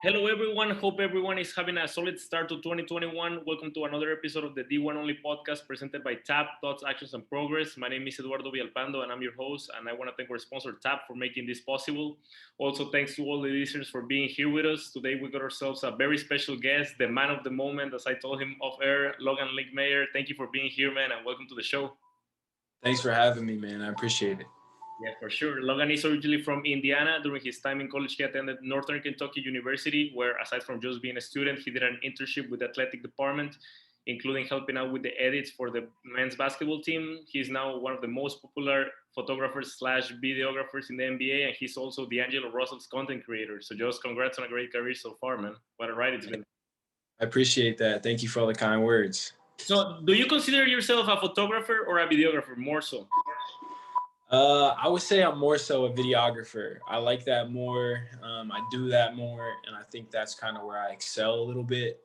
Hello, everyone. Hope everyone is having a solid start to 2021. Welcome to another episode of the D1 Only podcast presented by TAP, Thoughts, Actions, and Progress. My name is Eduardo Villalpando, and I'm your host. And I want to thank our sponsor, TAP, for making this possible. Also, thanks to all the listeners for being here with us. Today, we got ourselves a very special guest, the man of the moment, as I told him off air, Logan Linkmeyer. Thank you for being here, man, and welcome to the show. Thanks for having me, man. I appreciate it. Yeah, for sure. Logan is originally from Indiana. During his time in college, he attended Northern Kentucky University, where, aside from just being a student, he did an internship with the athletic department, including helping out with the edits for the men's basketball team. He's now one of the most popular photographers slash videographers in the NBA, and he's also D'Angelo Russell's content creator. So, just congrats on a great career so far, man. What a ride it's been. I appreciate that. Thank you for all the kind words. So, do you consider yourself a photographer or a videographer more so? I would say I'm more so a videographer. I like that more. I do that more, and I think that's kind of where I excel a little bit.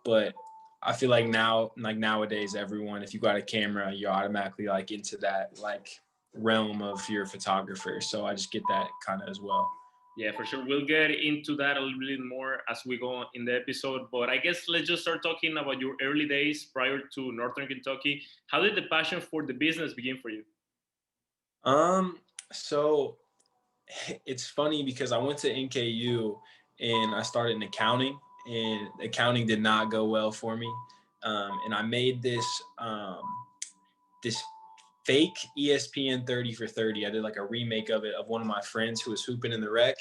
But I feel like nowadays, everyone, if you got a camera, you're automatically like into that like realm of your photographer. So I just get that kind of as well. Yeah, for sure. We'll get into that a little bit more as we go on in the episode. But I guess let's just start talking about your early days prior to Northern Kentucky. How did the passion for the business begin for you? So it's funny because I went to NKU and I started in accounting, and accounting did not go well for me. And I made this fake ESPN 30 for 30. I did like a remake of it of one of my friends who was hooping in the rec,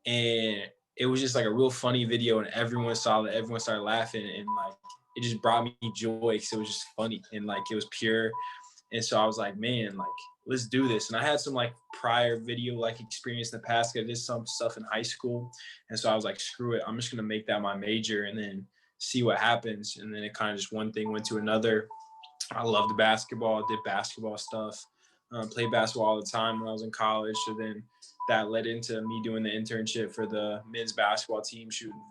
and it was just like a real funny video, and everyone saw it. Everyone started laughing, and like it just brought me joy because it was just funny and like it was pure. And so I was like, man, like let's do this. And I had some like prior video like experience in the past. I did some stuff in high school, and so I was like, screw it, I'm just gonna make that my major and then see what happens. And then it kind of just one thing went to another. I loved basketball, did basketball stuff, played basketball all the time when I was in college. So then that led into me doing the internship for the men's basketball team, shooting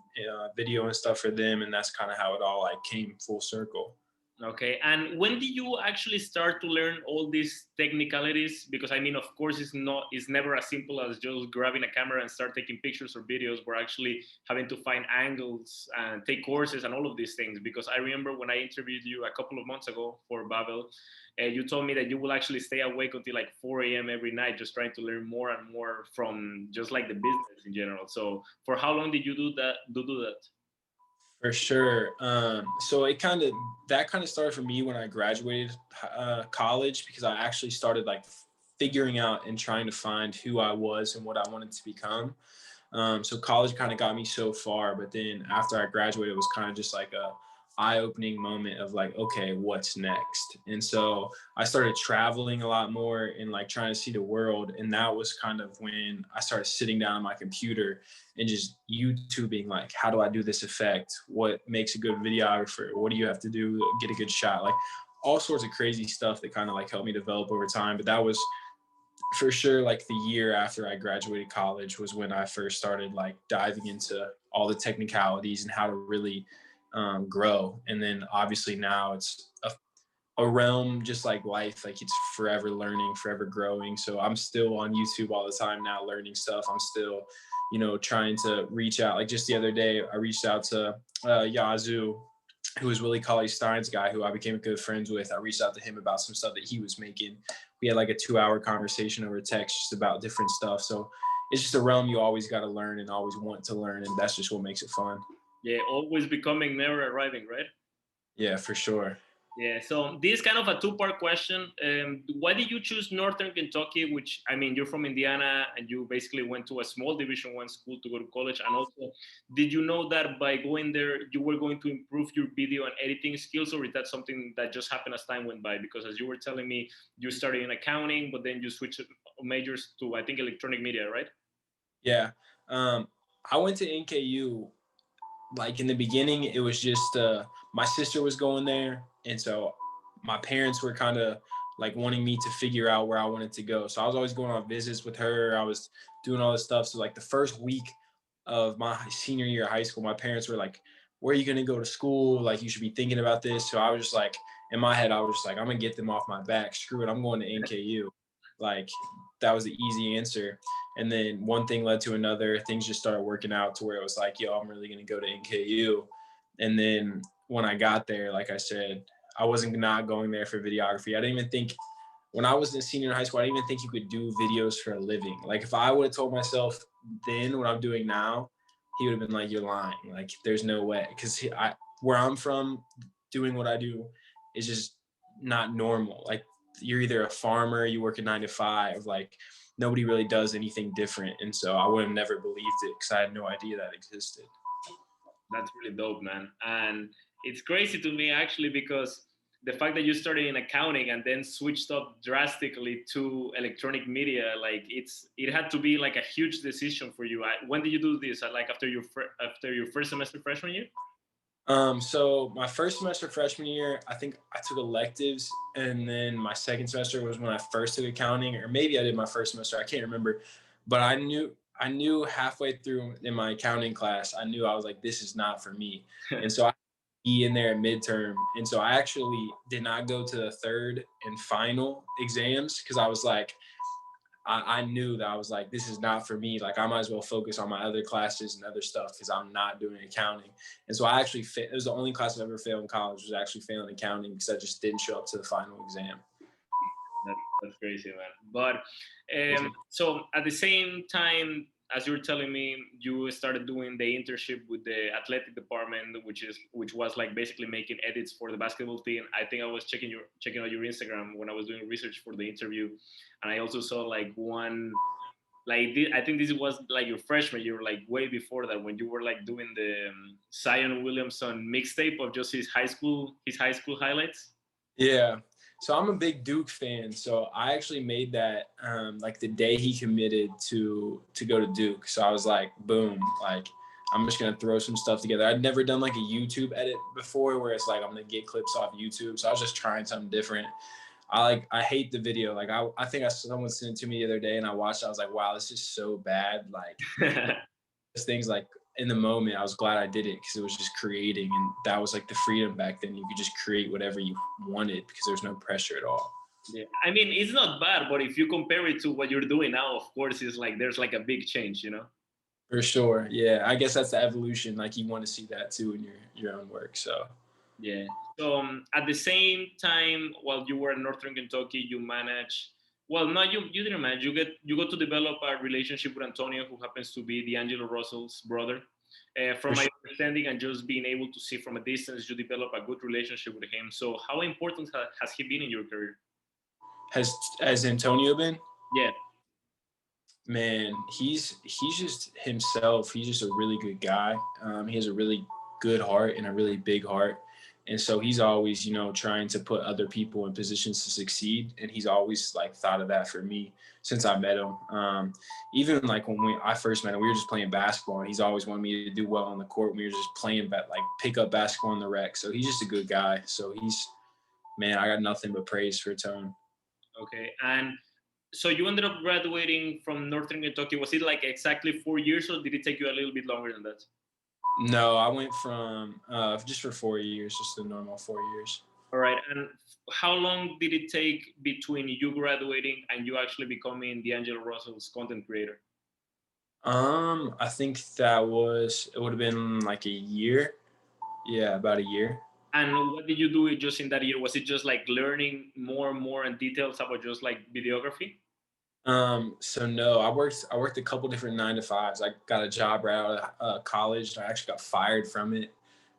video and stuff for them. And that's kind of how it all like came full circle. Okay, and when did you actually start to learn all these technicalities? Because I mean, of course, it's never as simple as just grabbing a camera and start taking pictures or videos. We're actually having to find angles and take courses and all of these things. Because I remember when I interviewed you a couple of months ago for Babel, you told me that you will actually stay awake until like 4 a.m. every night, just trying to learn more and more from just like the business in general. So, for how long did you do that? Do that? For sure. So that kind of started for me when I graduated college, because I actually started like figuring out and trying to find who I was and what I wanted to become. So college kind of got me so far, but then after I graduated, it was kind of just like a eye-opening moment of like, okay, what's next? And so I started traveling a lot more and like trying to see the world. And that was kind of when I started sitting down on my computer and just YouTubing, like, how do I do this effect? What makes a good videographer? What do you have to do to get a good shot? Like all sorts of crazy stuff that kind of like helped me develop over time. But that was for sure like the year after I graduated college was when I first started like diving into all the technicalities and how to really grow. And then obviously now it's a realm just like life, like it's forever learning, forever growing. So I'm still on YouTube all the time now learning stuff. I'm still, trying to reach out. Like just the other day, I reached out to Yazoo, who was Willie Cauley-Stein's guy, who I became good friends with. I reached out to him about some stuff that he was making. We had like a 2-hour conversation over text just about different stuff. So it's just a realm you always got to learn and always want to learn. And that's just what makes it fun. Yeah, always becoming, never arriving, right? Yeah, for sure. Yeah, so this is kind of a two-part question. Why did you choose Northern Kentucky? Which I mean, you're from Indiana, and you basically went to a small Division I school to go to college. And also, did you know that by going there, you were going to improve your video and editing skills, or is that something that just happened as time went by? Because as you were telling me, you started in accounting, but then you switched majors to I think electronic media, right? Yeah. I went to NKU. Like in the beginning, it was just my sister was going there, and so my parents were kind of like wanting me to figure out where I wanted to go. So I was always going on visits with her. I was doing all this stuff. So like the first week of my senior year of high school, my parents were like, "Where are you gonna go to school? Like you should be thinking about this." So I was just like, in my head, I was just like, "I'm gonna get them off my back. Screw it, I'm going to NKU." Like that was the easy answer. And then one thing led to another. Things just started working out to where it was like, yo, I'm really going to go to NKU. And then when I got there, like I said, I wasn't not going there for videography. I didn't even think, when I was a senior in high school, I didn't even think you could do videos for a living. Like if I would have told myself then what I'm doing now, he would have been like, you're lying. Like there's no way. Because where I'm from, doing what I do is just not normal. Like you're either a farmer, you work a 9 to 5, like nobody really does anything different. And so I would have never believed it because I had no idea that existed. That's really dope, man. And it's crazy to me actually because the fact that you started in accounting and then switched up drastically to electronic media, like it had to be like a huge decision for you. When did you do this? Like after your first semester freshman year? So my first semester freshman year, I think I took electives, and then my second semester was when I first took accounting, or maybe I did my first semester. I can't remember, but I knew halfway through in my accounting class, I knew I was like, this is not for me. And so I be in there at midterm. And so I actually did not go to the third and final exams because I was like, I knew that I was like, this is not for me. Like I might as well focus on my other classes and other stuff because I'm not doing accounting. And so I actually it was the only class I've ever failed in college was actually failing accounting because I just didn't show up to the final exam. That's crazy, man. But so at the same time, as you were telling me, you started doing the internship with the athletic department, which was like basically making edits for the basketball team. I think I was checking out your Instagram when I was doing research for the interview, and I also saw like one. I think this was like your freshman year, like way before that, when you were like doing the Zion Williamson mixtape of just his high school highlights. Yeah. So I'm a big Duke fan. So I actually made that like the day he committed to go to Duke. So I was like, boom, like I'm just gonna throw some stuff together. I'd never done like a YouTube edit before where it's like I'm gonna get clips off YouTube. So I was just trying something different. I hate the video. Like I think someone sent it to me the other day and I watched it. I was like, wow, this is so bad. Like things like in the moment, I was glad I did it because it was just creating, and that was like the freedom back then. You could just create whatever you wanted because there's no pressure at all. Yeah, I mean it's not bad, but if you compare it to what you're doing now, of course, it's like there's like a big change, you know. For sure, yeah. I guess that's the evolution. Like you want to see that too in your own work. So Yeah. So at the same time, while you were in Northern Kentucky, you managed. Well, no, you didn't manage. You got to develop a relationship with Antonio, who happens to be D'Angelo Russell's brother. From for my sure. understanding, and just being able to see from a distance, you develop a good relationship with him. So, how important has he been in your career? Has Antonio been? Yeah. Man, he's just himself. He's just a really good guy. He has a really good heart and a really big heart, and so he's always, trying to put other people in positions to succeed. And he's always like thought of that for me since I met him. Even like when I first met him, we were just playing basketball, and he's always wanted me to do well on the court. We were just playing, like pick up basketball on the rec. So he's just a good guy. So man, I got nothing but praise for Tone. Okay. And so you ended up graduating from Northern Kentucky. Was it like exactly 4 years, or did it take you a little bit longer than that? No, I went from just for 4 years, just the normal 4 years. All right. And how long did it take between you graduating and you actually becoming D'Angelo Russell's content creator? I think it would have been like a year. Yeah, about a year. And what did you do just in that year? Was it just like learning more and more and details about just like videography? So no, I worked a couple different 9 to 5s. I got a job right out of college, and I actually got fired from it.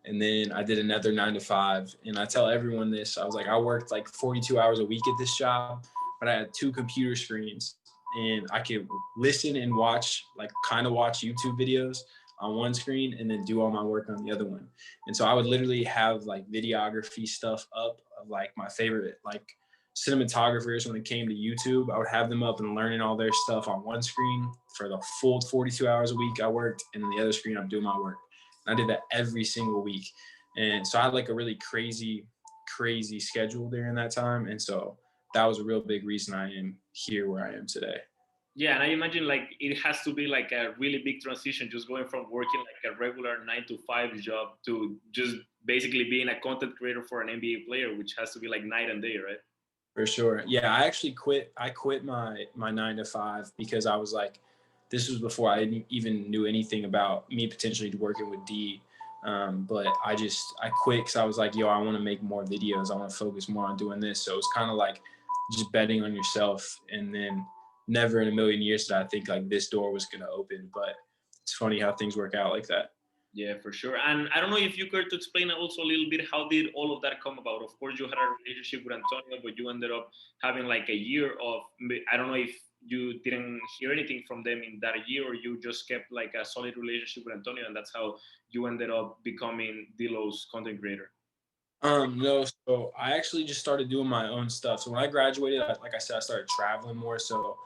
And then I did another 9 to 5. And I tell everyone this. I was like, I worked like 42 hours a week at this job, but I had 2 computer screens, and I could listen and watch, like kind of watch YouTube videos on one screen and then do all my work on the other one. And so I would literally have like videography stuff up of like my favorite like cinematographers when it came to YouTube. I would have them up and learning all their stuff on one screen for the full 42 hours a week I worked, and then the other screen I'm doing my work. And I did that every single week. And so I had like a really crazy schedule during that time. And so that was a real big reason I am here where I am today. Yeah, and I imagine like it has to be like a really big transition, just going from working like a regular 9 to 5 job to just basically being a content creator for an NBA player, which has to be like night and day, right? For sure. Yeah, I quit my 9 to 5 because I was like, this was before I even knew anything about me potentially working with D. But I quit because I was like, yo, I want to make more videos. I want to focus more on doing this. So it's kind of like just betting on yourself. And then never in a million years did I think like this door was going to open. But it's funny how things work out like that. Yeah, for sure. And I don't know if you care to explain also a little bit how did all of that come about. Of course, you had a relationship with Antonio, but you ended up having like a year of, I don't know if you didn't hear anything from them in that year, or you just kept like a solid relationship with Antonio, and that's how you ended up becoming Dilo's content creator. No, so I actually just started doing my own stuff. So when I graduated, like I said, I started traveling more. So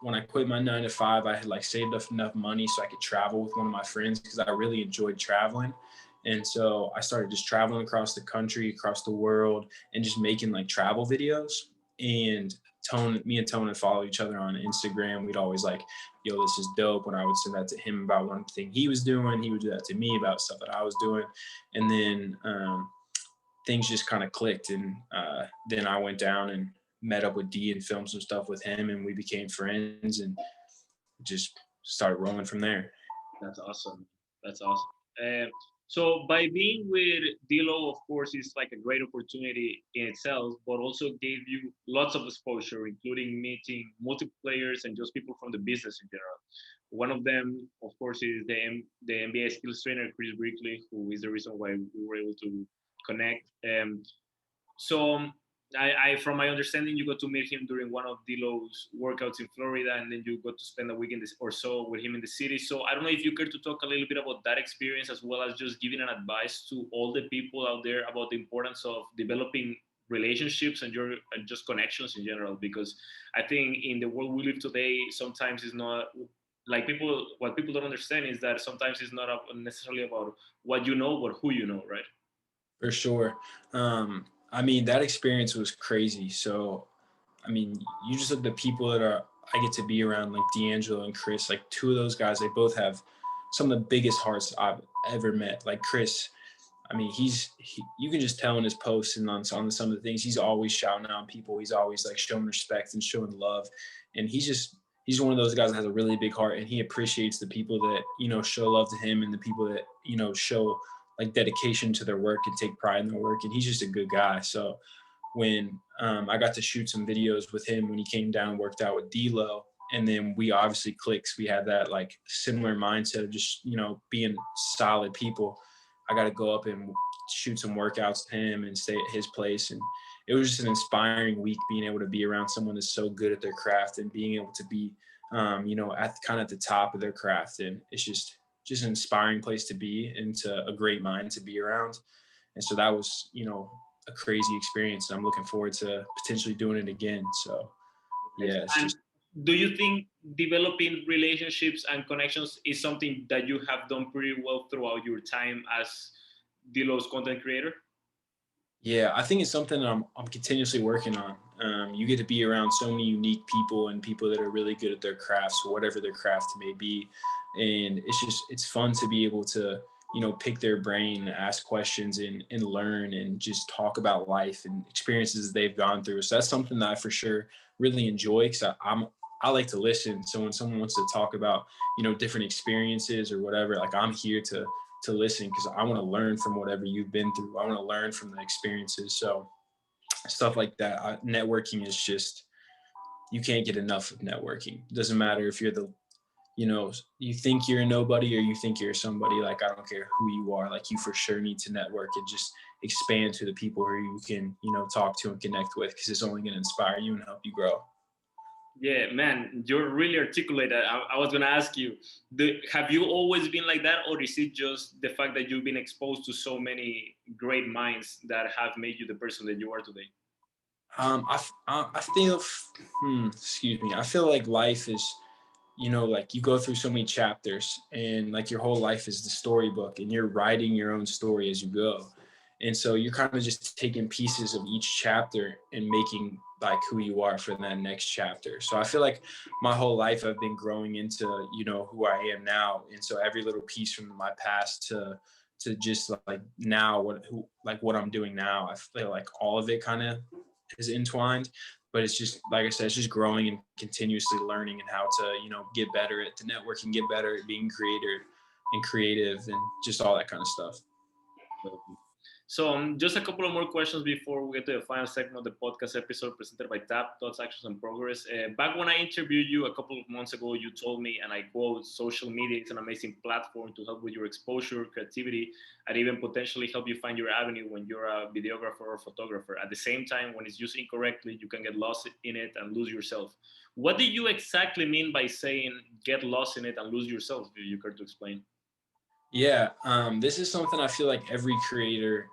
when I quit my 9 to 5, I had like saved up enough money so I could travel with one of my friends because I really enjoyed traveling. And so I started just traveling across the country, across the world, and just making like travel videos. And me and Tone would follow each other on Instagram. We'd always like, yo, this is dope. When I would send that to him about one thing he was doing, he would do that to me about stuff that I was doing. And then things just kind of clicked. And then I went down and met up with D and filmed some stuff with him, and we became friends and just started rolling from there. That's awesome. That's awesome. So by being with Dilo, of course, is like a great opportunity in itself, but also gave you lots of exposure, including meeting multiple players and just people from the business in general. One of them, of course, is the NBA skills trainer Chris Brickley, who is the reason why we were able to connect. So from my understanding, you got to meet him during one of Dilo's workouts in Florida, and then you got to spend a week or so with him in the city. So I don't know if you care to talk a little bit about that experience, as well as just giving an advice to all the people out there about the importance of developing relationships and just connections in general. Because I think in the world we live today, sometimes it's not like what people don't understand is that sometimes it's not necessarily about what you know, but who you know, right? For sure. I mean, that experience was crazy. So, I mean, you just look at the people that I get to be around, like D'Angelo and Chris, like two of those guys, they both have some of the biggest hearts I've ever met. Like Chris, I mean, you can just tell in his posts and on some of the things, he's always shouting out people. He's always like showing respect and showing love. And he's one of those guys that has a really big heart, and he appreciates the people that, show love to him, and the people that, show like dedication to their work and take pride in their work. And he's just a good guy. So when I got to shoot some videos with him when he came down and worked out with D'Lo, and then we obviously clicked. We had that like similar mindset of just, being solid people. I got to go up and shoot some workouts with him and stay at his place. And it was just an inspiring week being able to be around someone that's so good at their craft and being able to be, at the top of their craft. And it's just an inspiring place to be, and to a great mind to be around. And so that was, a crazy experience. And I'm looking forward to potentially doing it again. So yeah, it's And just, do you think developing relationships and connections is something that you have done pretty well throughout your time as Dilo's content creator? yeah, I think it's something that I'm continuously working on. You get to be around so many unique people and people that are really good at their crafts, whatever their craft may be. And it's fun to be able to, pick their brain, ask questions, and learn, and just talk about life and experiences they've gone through. So that's something that I for sure really enjoy, because I like to listen. So when someone wants to talk about, different experiences or whatever, like I'm here to listen, because I want to learn from whatever you've been through. I want to learn from the experiences. So stuff like that. Networking is just, you can't get enough of networking. It doesn't matter if you're you think you're a nobody or you think you're somebody. Like, I don't care who you are. Like, you for sure need to network and just expand to the people who you can, talk to and connect with, because it's only going to inspire you and help you grow. Yeah, man, you're really articulate. I was gonna ask you, have you always been like that, or is it just the fact that you've been exposed to so many great minds that have made you the person that you are today? I feel, excuse me. I feel like life is, like you go through so many chapters, and like your whole life is the storybook, and you're writing your own story as you go. And so you're kind of just taking pieces of each chapter and making like who you are for that next chapter. So I feel like my whole life I've been growing into, who I am now. And so every little piece from my past to just like now what I'm doing now, I feel like all of it kind of is entwined, but it's just, like I said, it's just growing and continuously learning and how to, get better at the networking, get better at being creative and just all that kind of stuff. So just a couple of more questions before we get to the final segment of the podcast episode presented by TAP, Thoughts, Actions, and Progress. Back when I interviewed you a couple of months ago, you told me, and I quote, social media is an amazing platform to help with your exposure, creativity, and even potentially help you find your avenue when you're a videographer or photographer. At the same time, when it's used incorrectly, you can get lost in it and lose yourself. What do you exactly mean by saying get lost in it and lose yourself? Do you care to explain? Yeah, this is something I feel like every creator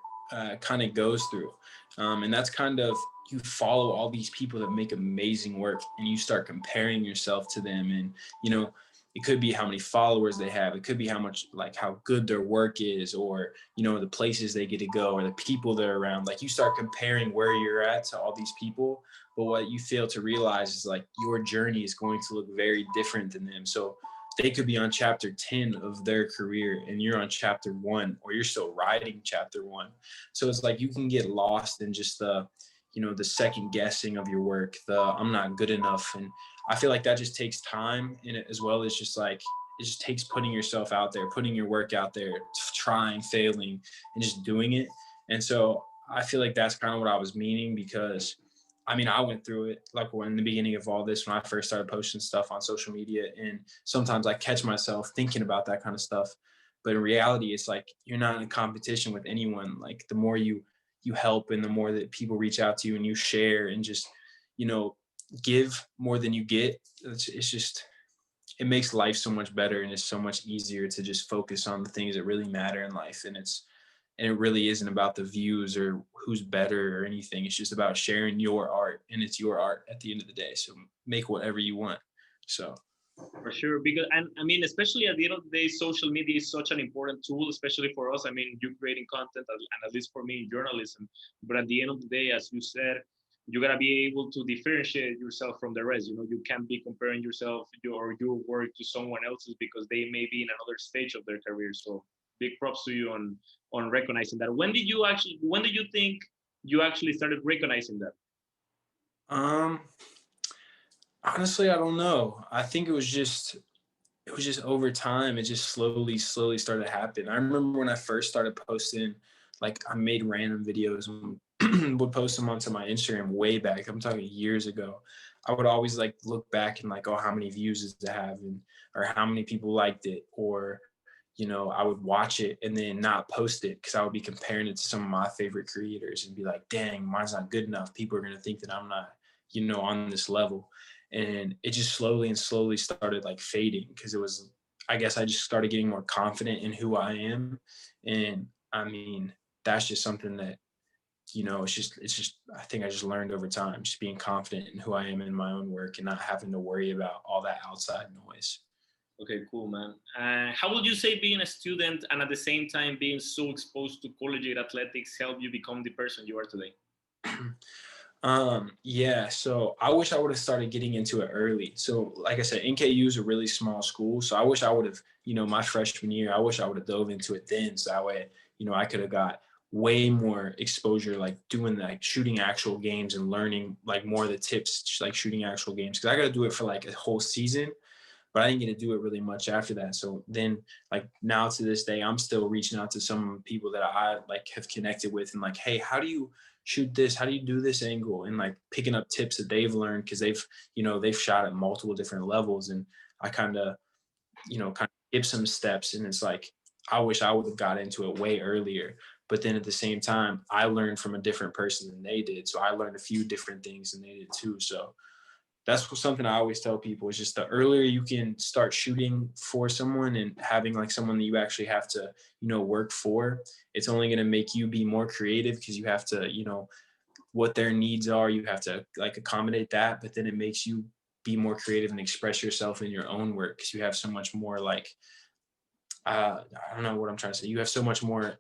kind of goes through. And that's kind of, you follow all these people that make amazing work and you start comparing yourself to them. And, it could be how many followers they have. It could be how much, like how good their work is, or, the places they get to go, or the people they're around. Like, you start comparing where you're at to all these people. But what you fail to realize is, like, your journey is going to look very different than them. So they could be on chapter 10 of their career and you're on chapter 1, or you're still writing chapter 1. So it's like you can get lost in just the second guessing of your work, the I'm not good enough. And I feel like that just takes time in it, as well as just like, it just takes putting yourself out there, putting your work out there, trying, failing, and just doing it. And so I feel like that's kind of what I was meaning, because I went through it, like, when in the beginning of all this, when I first started posting stuff on social media, and sometimes I catch myself thinking about that kind of stuff. But in reality, it's like, you're not in competition with anyone. Like, the more you help and the more that people reach out to you and you share and just, give more than you get, it's just, it makes life so much better, and it's so much easier to just focus on the things that really matter in life. And it really isn't about the views or who's better or anything. It's just about sharing your art, and it's your art at the end of the day. So make whatever you want. So. For sure, because and especially at the end of the day, social media is such an important tool, especially for us. You creating content, and at least for me, journalism. But at the end of the day, as you said, you gotta be able to differentiate yourself from the rest. You can't be comparing yourself your work to someone else's, because they may be in another stage of their career. So big props to you on recognizing that. When do you think you actually started recognizing that? Um, Honestly, I don't know. I think it was just over time. It just slowly started to happen. I remember when I first started posting, like, I made random videos and would post them onto my Instagram way back. I'm talking years ago. I would always, like, look back and, like, oh, how many views does it have, and or how many people liked it, or I would watch it and then not post it, because I would be comparing it to some of my favorite creators and be like, dang, mine's not good enough. People are gonna think that I'm not, on this level. And it just slowly started, like, fading, because it was, I guess, I just started getting more confident in who I am. And that's just something that, it's just I think I just learned over time, just being confident in who I am in my own work and not having to worry about all that outside noise. Okay, cool, man. How would you say being a student and at the same time being so exposed to collegiate athletics helped you become the person you are today? Yeah, so I wish I would have started getting into it early. So, like I said, NKU is a really small school. So I wish I would have, my freshman year, I wish I would have dove into it then. So that way, I could have got way more exposure, like doing, like, shooting actual games and learning, like, more of the tips, like shooting actual games. Cause I got to do it for, like, a whole season, but I didn't get to do it really much after that. So then, like, now to this day, I'm still reaching out to some people that I, like, have connected with, and, like, hey, how do you shoot this? How do you do this angle? And, like, picking up tips that they've learned, because they've shot at multiple different levels. And I kind of give some steps. And it's like, I wish I would have got into it way earlier. But then at the same time, I learned from a different person than they did. So I learned a few different things than they did too. So that's something I always tell people, is just the earlier you can start shooting for someone and having, like, someone that you actually have to, work for, it's only going to make you be more creative, because you have to, what their needs are, you have to, like, accommodate that. But then it makes you be more creative and express yourself in your own work, because you have so much more, like, I don't know what I'm trying to say. You have so much more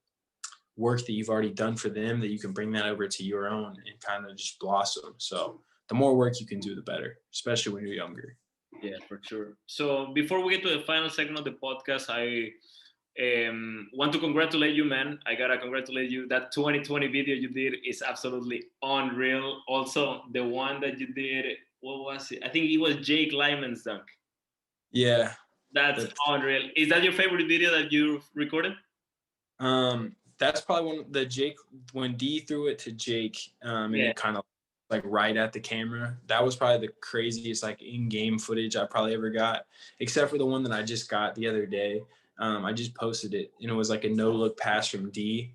work that you've already done for them, that you can bring that over to your own and kind of just blossom. So the more work you can do, the better, especially when you're younger. Yeah, for sure. So before we get to the final segment of the podcast, Want to congratulate you, man. I gotta congratulate you. That 2020 video you did is absolutely unreal. Also, the one that you did, what was it? I think it was Jake Lyman's dunk. Yeah. That's unreal. Is that your favorite video that you recorded? That's probably one the Jake when D threw it to Jake, and Yeah. it kind of like right at the camera. That was probably the craziest like in-game footage I probably ever got, except for the one that I just got the other day. I just posted it, and it was like a no-look pass from D,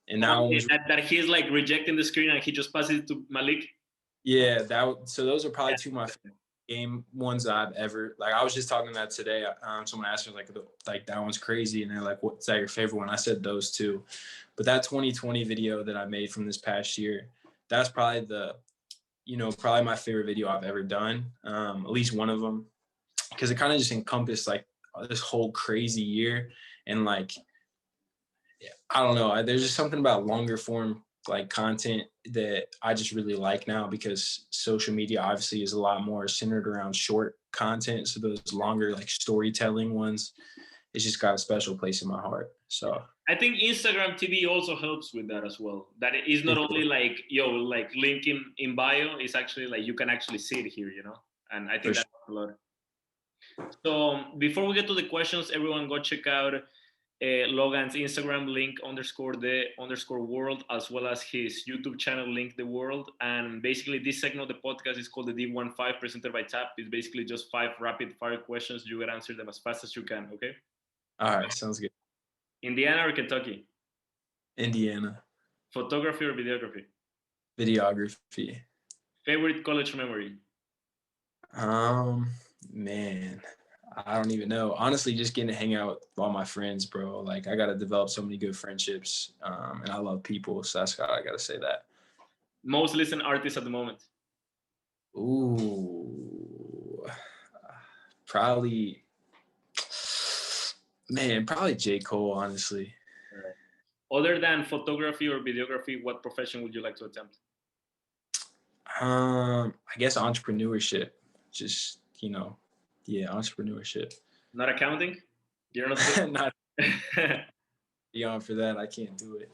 and that one was that he's like rejecting the screen and he just passes it to Malik. yeah. So those are probably two of my favorite game ones that I've ever like. I was just talking about today. Someone asked me like that one's crazy, and they're like, "What's that your favorite one?" I said those two, but that 2020 video that I made from this past year, that's probably probably my favorite video I've ever done. At least one of them, because it kind of just encompassed like this whole crazy year, and like I don't know, there's just something about longer form like content that I just really like now, because social media obviously is a lot more centered around short content. So those longer like storytelling ones, it's just got a special place in my heart. So I think Instagram TV also helps with that as well. That it is not only like like link in bio. It's actually like you can actually see it here, And I think that's a lot. So before we get to the questions, everyone go check out Logan's Instagram link _the_world, as well as his YouTube channel link the world. And basically this segment of the podcast is called the D15 presented by TAP. It's basically just 5 rapid fire questions. You can answer them as fast as you can. Okay. All right. Sounds good. Indiana or Kentucky? Indiana. Photography or videography? Videography. Favorite college memory? Man, I don't even know. Honestly, just getting to hang out with all my friends, bro. Like I got to develop so many good friendships, and I love people. So that's I got to say that. Most listened artist at the moment? Ooh, probably J. Cole, honestly. Other than photography or videography, what profession would you like to attempt? I guess entrepreneurship. Just, entrepreneurship. Not accounting? You're not not beyond for that, I can't do it.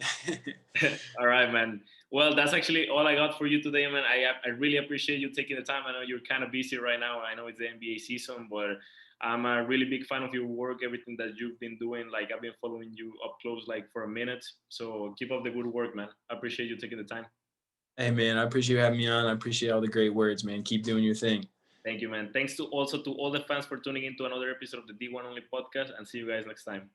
All right, man. Well, that's actually all I got for you today, man. I really appreciate you taking the time. I know you're kind of busy right now. I know it's the NBA season, but I'm a really big fan of your work, everything that you've been doing. Like I've been following you up close, like for a minute. So keep up the good work, man. I appreciate you taking the time. Hey, man, I appreciate you having me on. I appreciate all the great words, man. Keep doing your thing. Thank you, man. Thanks to all the fans for tuning in to another episode of the D1 Only podcast, and see you guys next time.